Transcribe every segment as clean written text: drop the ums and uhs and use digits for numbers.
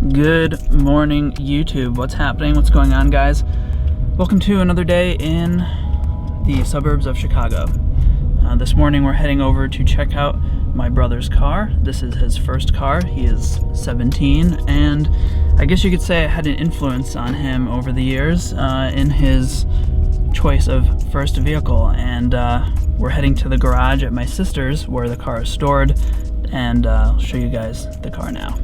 Good morning, YouTube. What's happening? What's going on, guys? Welcome to another day in the suburbs of Chicago. This morning we're heading over to check out my brother's car. This is his first car. He is 17, and I guess you could say I had an influence on him over the years in his choice of first vehicle. And we're heading to the garage at my sister's where the car is stored, and I'll show you guys the car now.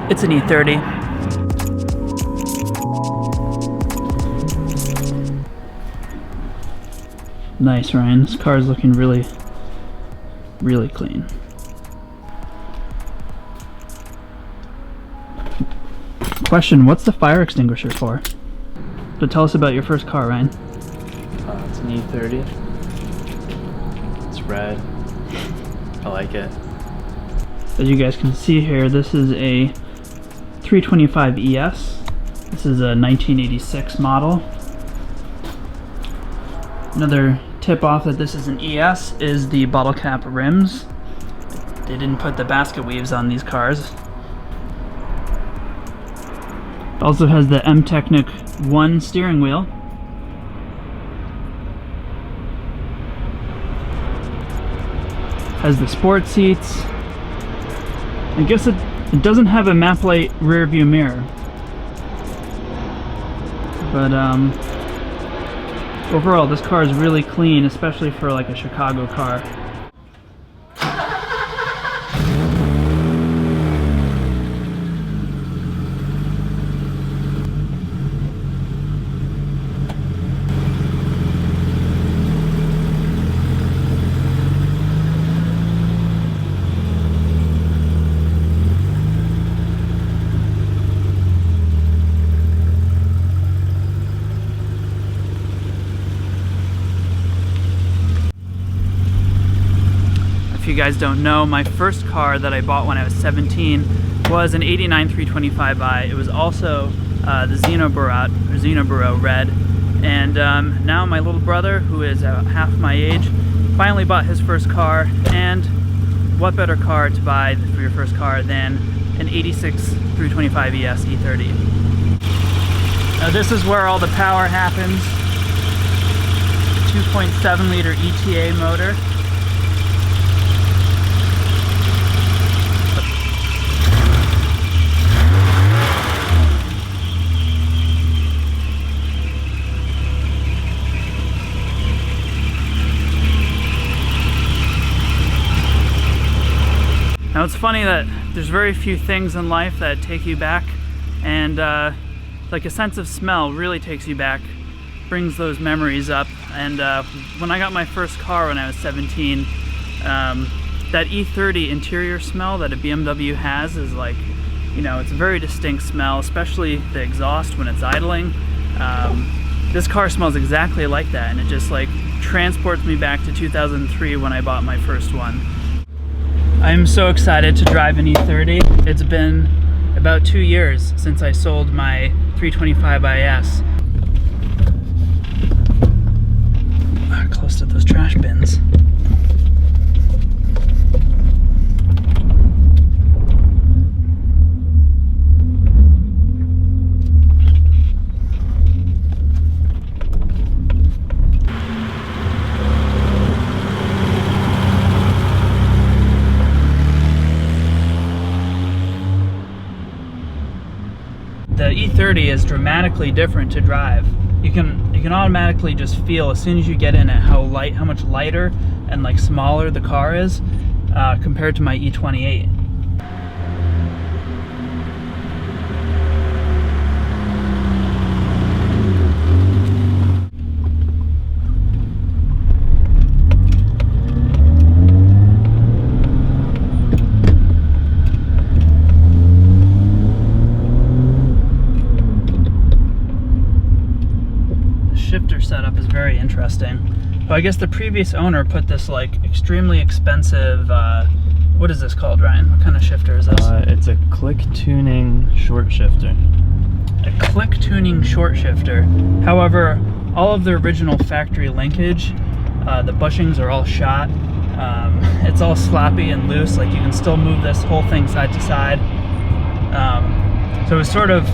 It's an E30. Nice, Ryan. This car is looking really, really clean. Question, what's the fire extinguisher for? So tell us about your first car, Ryan. It's an E30. It's red. I like it. As you guys can see here, this is a 325 ES. This is a 1986 model. Another tip off that this is an ES is the bottle cap rims. They didn't put the basket weaves on these cars. It also has the M-Technic 1 steering wheel. Has the sport seats. I guess it doesn't have a map light rear view mirror. But overall this car is really clean, especially for like a Chicago car. If you guys don't know, my first car that I bought when I was 17 was an 89 325i. It was also the Xenoburo Red. And now my little brother, who is half my age, finally bought his first car. And what better car to buy for your first car than an 86 325 ES E30. Now this is where all the power happens. 2.7 liter ETA motor. Now it's funny that there's very few things in life that take you back, and like a sense of smell really takes you back, brings those memories up. And when I got my first car when I was 17, that E30 interior smell that a BMW has is like, you know, it's a very distinct smell, especially the exhaust when it's idling. This car smells exactly like that, and it just like transports me back to 2003 when I bought my first one. I'm so excited to drive an E30. It's been about 2 years since I sold my 325 IS. Close to those trash bins. The E30 is dramatically different to drive. You can automatically just feel as soon as you get in it how much lighter and like smaller the car is compared to my E28. Shifter setup is very interesting. Well, I guess the previous owner put this like extremely expensive, what is this called, Ryan? What kind of shifter is this? It's a click tuning short shifter. a click tuning short shifter. However, all of the original factory linkage, the bushings are all shot. It's all sloppy and loose, like you can still move this whole thing side to side. So it was sort of,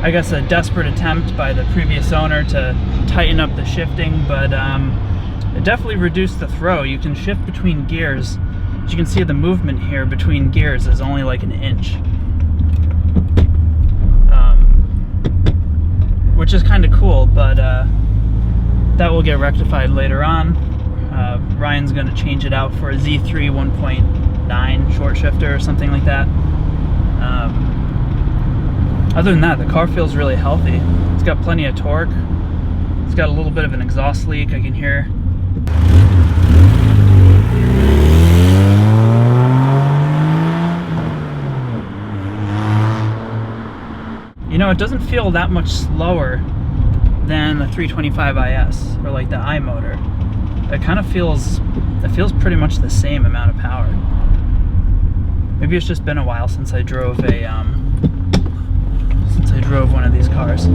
I guess, a desperate attempt by the previous owner to tighten up the shifting, but it definitely reduced the throw. You can shift between gears. As you can see, the movement here between gears is only like an inch. Which is kind of cool, but that will get rectified later on. Ryan's going to change it out for a Z3 1.9 short shifter or something like that. Other than that, the car feels really healthy. It's got plenty of torque. It's got a little bit of an exhaust leak I can hear. You know, it doesn't feel that much slower than the 325IS or like the iMotor. It kind of feels, it feels pretty much the same amount of power. Maybe it's just been a while since I drove one of these cars.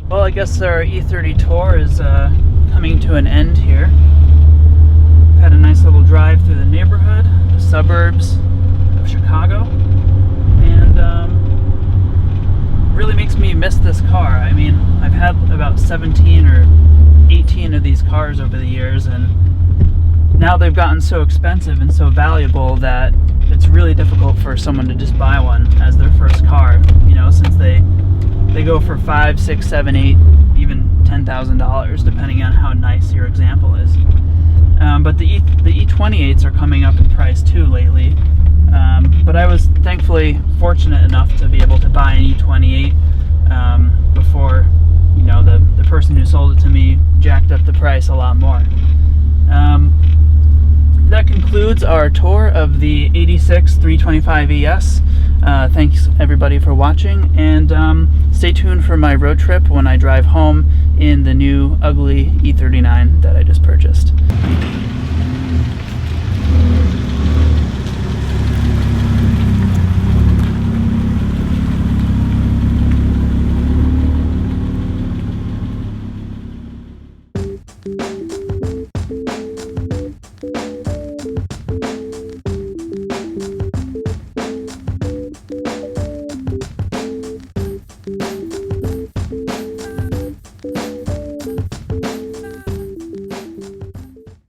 Well, I guess our E30 tour is coming to an end here. We've had a nice little drive through the neighborhood, the suburbs of Chicago, and really makes me miss this car. I mean, I've had about 17 or 18 of these cars over the years, and now they've gotten so expensive and so valuable that it's really difficult for someone to just buy one as their first car, you know, since they go for $5, $6, $7, $8, even $10,000, depending on how nice your example is. But the E28s are coming up in price too lately. But I was thankfully fortunate enough to be able to buy an E28 before, you know, the person who sold it to me jacked up the price a lot more. That concludes our tour of the 86 325ES. Thanks everybody for watching, and stay tuned for my road trip when I drive home in the new ugly E39 that I just purchased.